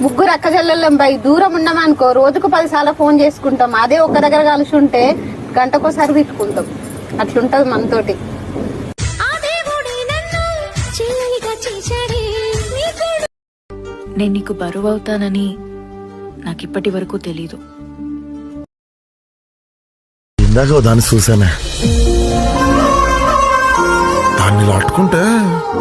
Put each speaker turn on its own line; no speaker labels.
ముగ్గురు అక్కజల్లెళ్ళం బై దూరం ఉన్నామనుకో రోజుకు 10 సార్లు ఫోన్ చేసుకుంటాం. అదే ఒక్క దగ్గర కలిసి ఉంటే గంటకోసారి తిట్టుకుంటాం. అట్లుంటది మనతోటి.
నేను నీకు బరువు అవుతానని నాకిప్పటి వరకు తెలీదు.
ఇందాక దాన్ని చూసానే, దాన్ని లాట్టుకుంటే